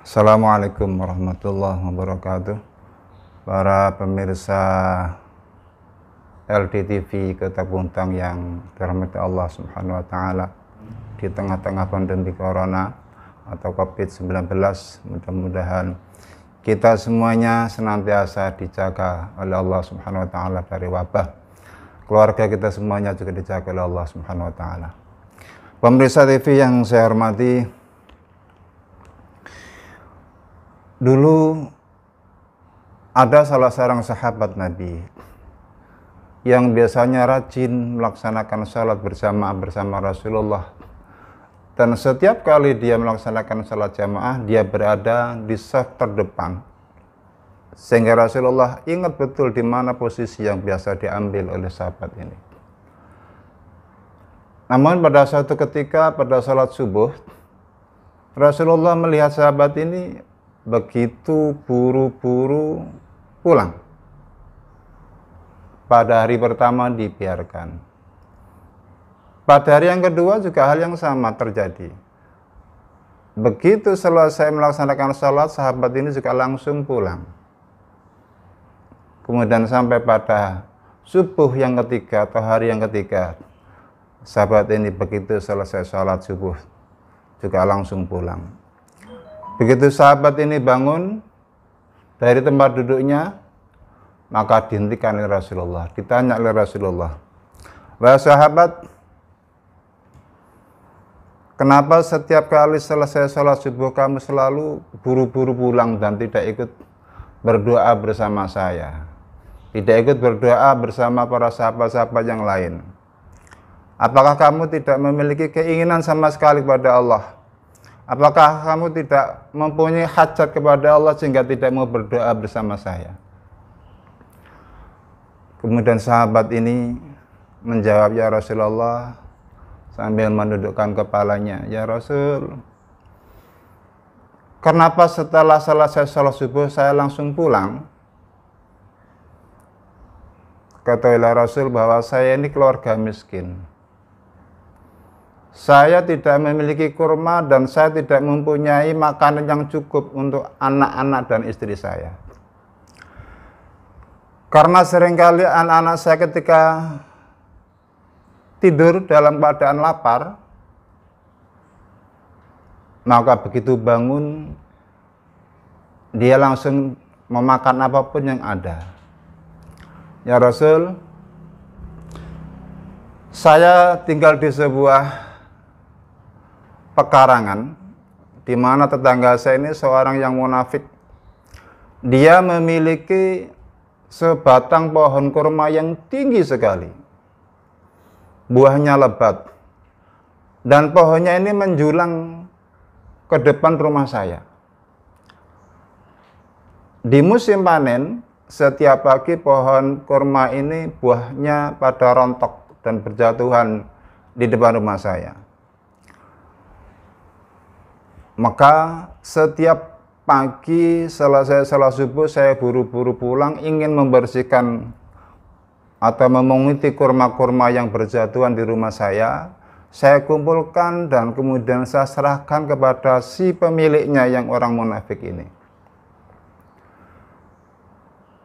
Assalamualaikum warahmatullahi wabarakatuh. Para pemirsa LDTV Kota Puntang yang dirahmati Allah Subhanahu wa Ta'ala, di tengah-tengah pandemi Corona atau COVID-19, mudah-mudahan kita semuanya senantiasa dijaga oleh Allah Subhanahu wa Ta'ala dari wabah. Keluarga kita semuanya juga dijaga oleh Allah Subhanahu wa Ta'ala. Pemirsa TV yang saya hormati, dulu ada salah seorang sahabat Nabi yang biasanya rajin melaksanakan salat berjamaah bersama Rasulullah, dan setiap kali dia melaksanakan salat jamaah dia berada di saf terdepan, sehingga Rasulullah ingat betul di mana posisi yang biasa diambil oleh sahabat ini. Namun pada suatu ketika pada salat subuh, Rasulullah melihat sahabat ini begitu buru-buru pulang. Pada hari pertama dibiarkan. Pada hari yang kedua juga hal yang sama terjadi. Begitu selesai melaksanakan salat, sahabat ini juga langsung pulang. Kemudian sampai pada subuh yang ketiga atau hari yang ketiga, sahabat ini begitu selesai salat subuh juga langsung pulang. Begitu sahabat ini bangun dari tempat duduknya, maka dihentikan oleh Rasulullah. Ditanya oleh Rasulullah, "Wahai sahabat, kenapa setiap kali selesai sholat subuh kamu selalu buru-buru pulang dan tidak ikut berdoa bersama saya? Tidak ikut berdoa bersama para sahabat-sahabat yang lain. Apakah kamu tidak memiliki keinginan sama sekali kepada Allah? Apakah kamu tidak mempunyai hajat kepada Allah sehingga tidak mau berdoa bersama saya?" Kemudian sahabat ini menjawab, "Ya Rasulullah," sambil menundukkan kepalanya, "Ya Rasul, kenapa setelah selesai sholat subuh saya langsung pulang?" Kata Rasul bahwa saya ini keluarga miskin. Saya tidak memiliki kurma dan saya tidak mempunyai makanan yang cukup untuk anak-anak dan istri saya. Karena seringkali anak-anak saya ketika tidur dalam keadaan lapar, maka begitu bangun, dia langsung memakan apapun yang ada. Ya Rasul, saya tinggal di sebuah pekarangan, di mana tetangga saya ini seorang yang munafik. Dia memiliki sebatang pohon kurma yang tinggi sekali. Buahnya lebat. Dan pohonnya ini menjulang ke depan rumah saya. Di musim panen, setiap pagi pohon kurma ini buahnya pada rontok dan berjatuhan di depan rumah saya. Maka setiap pagi selesai salat subuh saya buru-buru pulang, ingin membersihkan atau memunguti kurma-kurma yang berjatuhan di rumah saya kumpulkan dan kemudian saya serahkan kepada si pemiliknya yang orang munafik ini.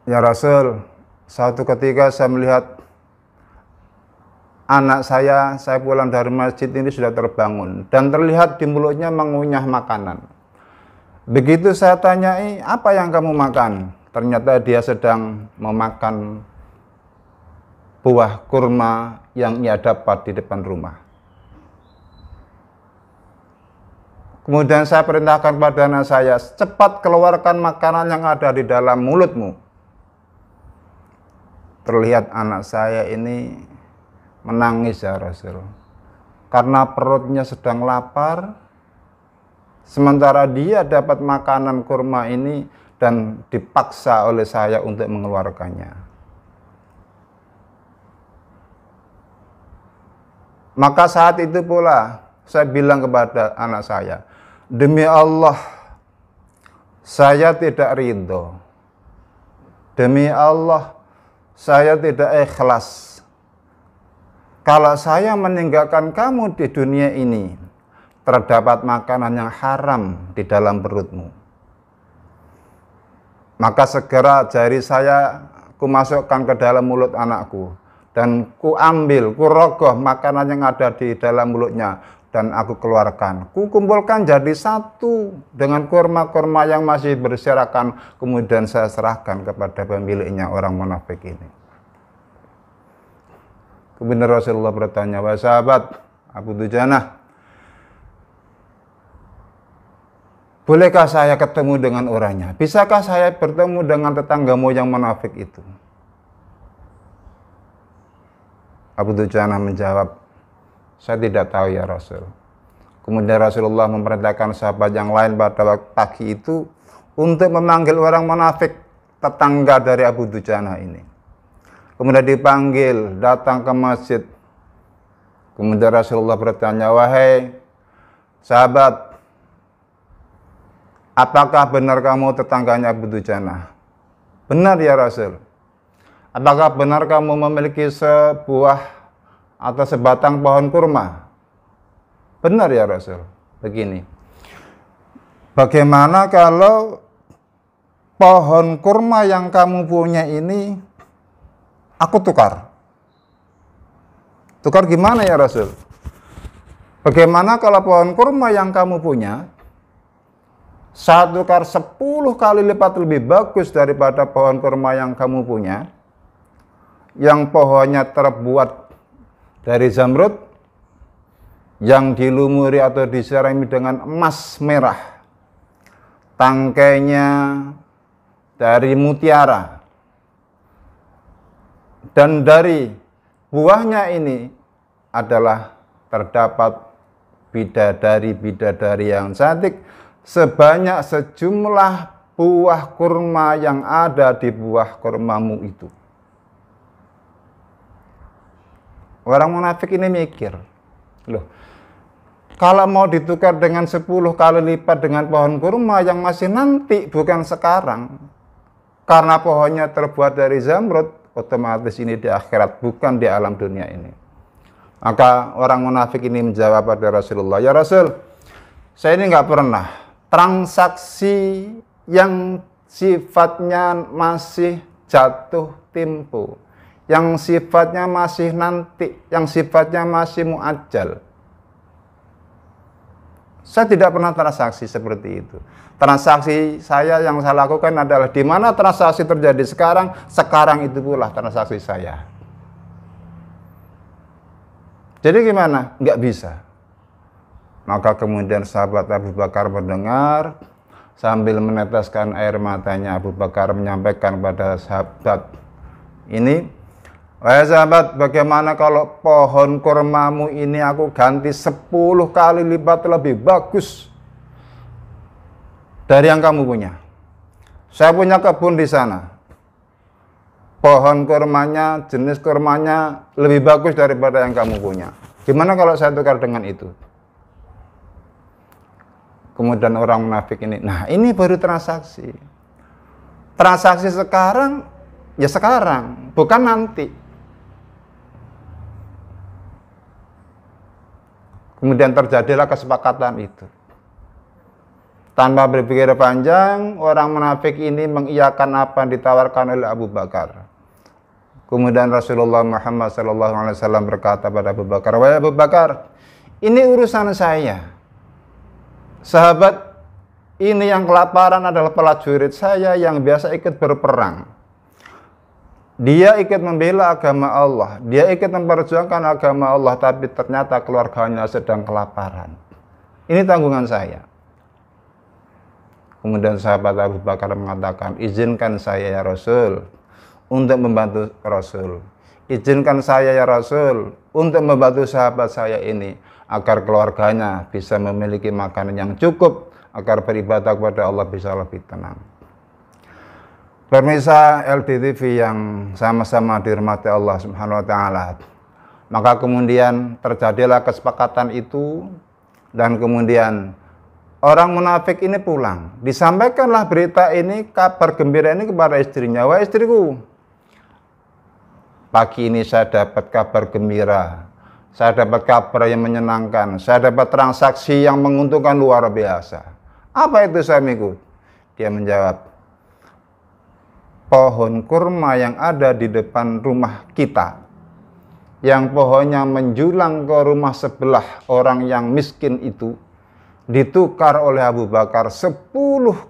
Ya Rasul, suatu ketika saya melihat anak saya pulang dari masjid ini sudah terbangun dan terlihat di mulutnya mengunyah makanan. Begitu saya tanyai, "Apa yang kamu makan?" Ternyata dia sedang memakan buah kurma yang ia dapat di depan rumah. Kemudian saya perintahkan pada anak saya, "Cepat keluarkan makanan yang ada di dalam mulutmu." Terlihat anak saya ini menangis, ya Rasul, karena perutnya sedang lapar, sementara dia dapat makanan kurma ini dan dipaksa oleh saya untuk mengeluarkannya. Maka saat itu pula saya bilang kepada anak saya, "Demi Allah, saya tidak ridho. Demi Allah, saya tidak ikhlas kalau saya meninggalkan kamu di dunia ini, terdapat makanan yang haram di dalam perutmu. maka segera jari saya kumasukkan ke dalam mulut anakku, dan ku ambil, ku rogoh makanan yang ada di dalam mulutnya, dan aku keluarkan. Ku kumpulkan jadi satu dengan kurma-kurma yang masih berserakan, kemudian saya serahkan kepada pemiliknya, orang munafik ini. Kemudian Rasulullah bertanya, wahai sahabat Abu Dujanah, bolehkah saya ketemu dengan orangnya? Bisakah saya bertemu dengan tetanggamu yang munafik itu? Abu Dujanah menjawab, saya tidak tahu ya Rasul. Kemudian Rasulullah memerintahkan sahabat yang lain pada waktu pagi itu untuk memanggil orang munafik, tetangga dari Abu Dujanah ini. Kemudian dipanggil, datang ke masjid. Kemudian Rasulullah bertanya, wahai sahabat, apakah benar kamu tetangganya Abu Dujanah? Benar ya Rasul. Apakah benar kamu memiliki sebuah atau sebatang pohon kurma? Benar ya Rasul. Begini, bagaimana kalau pohon kurma yang kamu punya ini aku tukar? Tukar gimana ya Rasul? Bagaimana kalau pohon kurma yang kamu punya saya tukar 10 kali lipat lebih bagus daripada pohon kurma yang kamu punya, yang pohonnya terbuat dari zamrud, yang dilumuri atau disirami dengan emas merah, tangkainya dari mutiara, dan dari buahnya ini adalah terdapat bidadari-bidadari yang cantik sebanyak sejumlah buah kurma yang ada di buah kurmamu itu. Orang munafik ini mikir, loh, kalau mau ditukar dengan 10 kali lipat dengan pohon kurma yang masih nanti, bukan sekarang, karena pohonnya terbuat dari zamrud, otomatis ini di akhirat, bukan di alam dunia ini. Maka orang munafik ini menjawab pada Rasulullah, ya Rasul, saya ini nggak pernah transaksi yang sifatnya masih jatuh tempo, yang sifatnya masih nanti, yang sifatnya masih muajjal. Saya tidak pernah transaksi seperti itu. Transaksi saya yang saya lakukan adalah di mana transaksi terjadi sekarang, sekarang itu pula transaksi saya. Jadi gimana? Nggak bisa. Maka kemudian sahabat Abu Bakar mendengar, sambil meneteskan air matanya, Abu Bakar menyampaikan pada sahabat ini, wahai sahabat, bagaimana kalau pohon kurmamu ini aku ganti 10 kali lipat lebih bagus dari yang kamu punya. Saya punya kebun di sana. Pohon kurmanya, jenis kurmanya lebih bagus daripada yang kamu punya. Gimana kalau saya tukar dengan itu? Kemudian orang munafik ini, nah ini baru transaksi. Transaksi sekarang, ya sekarang, bukan nanti. Kemudian terjadilah kesepakatan itu. Tanpa berpikir panjang, orang munafik ini mengiyakan apa yang ditawarkan oleh Abu Bakar. Kemudian Rasulullah Muhammad SAW berkata pada Abu Bakar, wahai Abu Bakar, ini urusan saya. Sahabat ini yang kelaparan adalah prajurit saya yang biasa ikut berperang. Dia ikut membela agama Allah, dia ikut memperjuangkan agama Allah, tapi ternyata keluarganya sedang kelaparan. Ini tanggungan saya. Kemudian sahabat Abu Bakar mengatakan, izinkan saya ya Rasul untuk membantu Rasul. Izinkan saya ya Rasul untuk membantu sahabat saya ini agar keluarganya bisa memiliki makanan yang cukup, agar beribadah kepada Allah bisa lebih tenang. Pemirsa LDTV yang sama-sama dirahmati Allah Subhanahu wa taala. Maka kemudian terjadilah kesepakatan itu, dan kemudian orang munafik ini pulang. Disampaikanlah berita ini, kabar gembira ini kepada istrinya. Wahai istriku, pagi ini saya dapat kabar gembira. Saya dapat kabar yang menyenangkan. Saya dapat transaksi yang menguntungkan luar biasa. Apa itu suamiku? Dia menjawab, pohon kurma yang ada di depan rumah kita, yang pohonnya menjulang ke rumah sebelah orang yang miskin itu, ditukar oleh Abu Bakar 10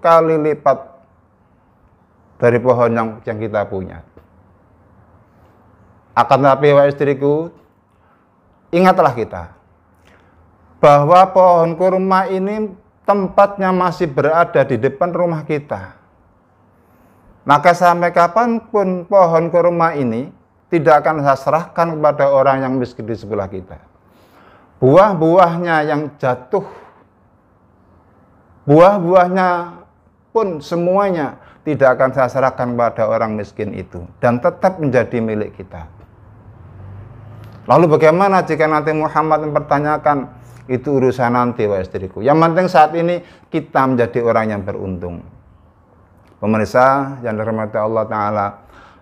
kali lipat dari pohon yang kita punya. Akan tetapi, wahai istriku, ingatlah kita bahwa pohon kurma ini tempatnya masih berada di depan rumah kita. Maka sampai kapanpun pohon kurma ini tidak akan saya serahkan kepada orang yang miskin di sebelah kita. Buah-buahnya yang jatuh, buah-buahnya pun semuanya tidak akan saya serahkan kepada orang miskin itu, dan tetap menjadi milik kita. Lalu bagaimana jika nanti Muhammad mempertanyakan? Itu urusan nanti, wahai istriku. Yang penting saat ini kita menjadi orang yang beruntung. Pemirsa yang dirahmati Allah Ta'ala,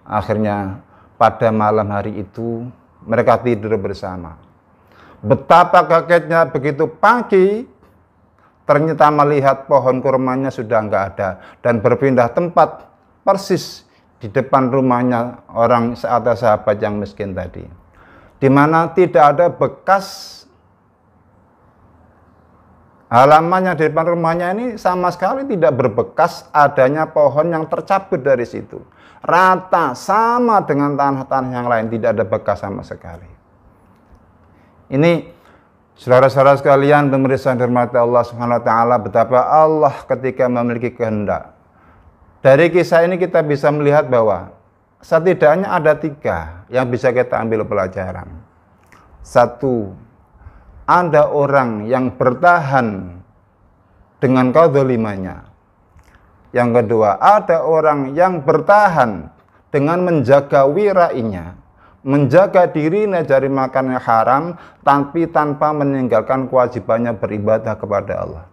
akhirnya pada malam hari itu mereka tidur bersama. Betapa kagetnya begitu pagi, ternyata melihat pohon kurmanya sudah nggak ada dan berpindah tempat persis di depan rumahnya orang sahabat yang miskin tadi, di mana tidak ada bekas halamannya di depan rumahnya ini, sama sekali tidak berbekas adanya pohon yang tercabut dari situ. Rata sama dengan tanah-tanah yang lain, tidak ada bekas sama sekali. Ini saudara-saudara sekalian, pemirsa yang dirahmati Allah Subhanahu wa taala, betapa Allah ketika memiliki kehendak. Dari kisah ini kita bisa melihat bahwa setidaknya ada 3 yang bisa kita ambil pelajaran. 1, ada orang yang bertahan dengan kezalimannya. Yang kedua, ada orang yang bertahan dengan menjaga wirainya, menjaga dirinya dari makan yang haram, tapi tanpa meninggalkan kewajibannya beribadah kepada Allah.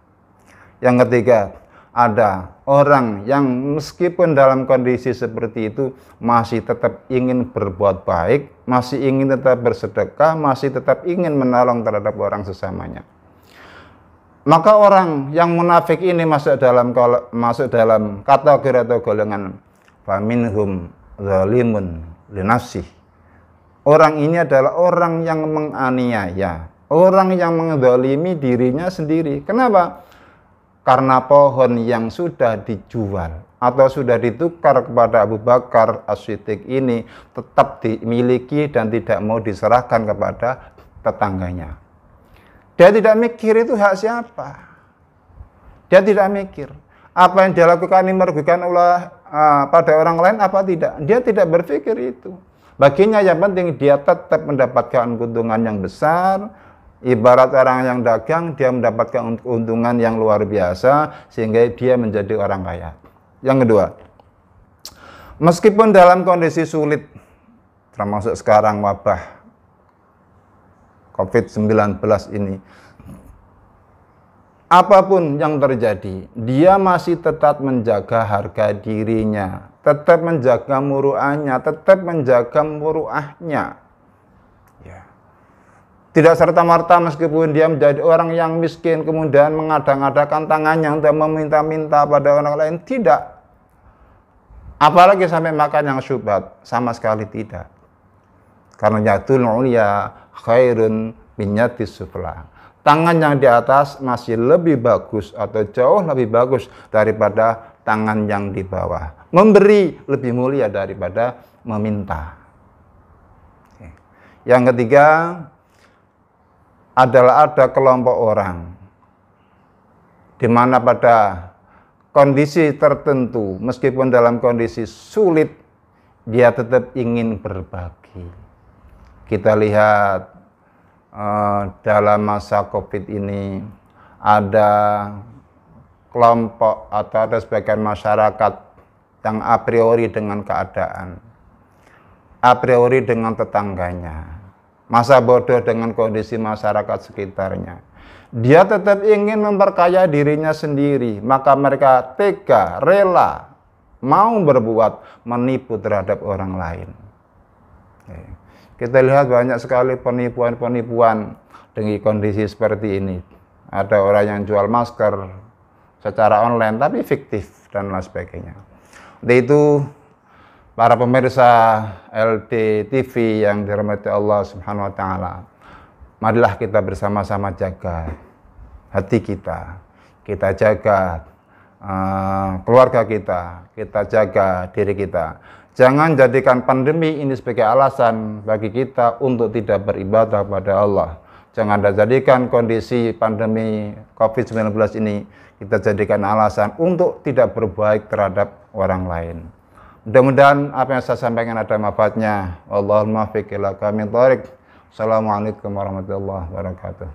Yang ketiga, ada orang yang meskipun dalam kondisi seperti itu masih tetap ingin berbuat baik, masih ingin tetap bersedekah, masih tetap ingin menolong terhadap orang sesamanya. Maka orang yang munafik ini masuk dalam kategori atau golongan faminhum zalimun linafsih. Orang ini adalah orang yang menganiaya, orang yang menzalimi dirinya sendiri. Kenapa? Karena pohon yang sudah dijual atau sudah ditukar kepada Abu Bakar As-Siddiq ini tetap dimiliki dan tidak mau diserahkan kepada tetangganya. Dia tidak mikir itu hak siapa. Dia tidak mikir apa yang dia lakukan ini merugikan pada orang lain apa tidak. Dia tidak berpikir itu. Baginya yang penting dia tetap mendapatkan keuntungan yang besar. Ibarat orang yang dagang, dia mendapatkan keuntungan yang luar biasa sehingga dia menjadi orang kaya. Yang kedua, meskipun dalam kondisi sulit, termasuk sekarang wabah COVID-19 ini, apapun yang terjadi, dia masih tetap menjaga harga dirinya, tetap menjaga muruahnya, tetap menjaga muruahnya. Tidak serta-merta meskipun dia menjadi orang yang miskin, kemudian mengada-ngadakan tangannya untuk meminta-minta pada orang lain, tidak. Apalagi sampai makan yang syubhat, sama sekali tidak. Karena yadul ulya khairun min yadis sufla. Tangan yang di atas masih lebih bagus atau jauh lebih bagus daripada tangan yang di bawah. Memberi lebih mulia daripada meminta. Yang ketiga adalah ada kelompok orang di mana pada kondisi tertentu, meskipun dalam kondisi sulit, dia tetap ingin berbagi. Kita lihat dalam masa COVID ini ada kelompok atau ada sebagian masyarakat yang a priori dengan keadaan, a priori dengan tetangganya, masa bodoh dengan kondisi masyarakat sekitarnya. Dia tetap ingin memperkaya dirinya sendiri, maka mereka tega, rela, mau berbuat menipu terhadap orang lain. Kita lihat banyak sekali penipuan-penipuan dengan kondisi seperti ini. Ada orang yang jual masker secara online tapi fiktif dan lain sebagainya. Itu para pemirsa LDTV yang dirahmati Allah Subhanahu wa taala. Marilah kita bersama-sama jaga hati kita. Kita jaga keluarga kita jaga diri kita. Jangan jadikan pandemi ini sebagai alasan bagi kita untuk tidak beribadah pada Allah. Jangan jadikan kondisi pandemi COVID-19 ini kita jadikan alasan untuk tidak berbaik terhadap orang lain. Mudah-mudahan apa yang saya sampaikan ada manfaatnya. Wallahul muwaffiq ila aqwamit thoriq. Assalamualaikum warahmatullahi wabarakatuh.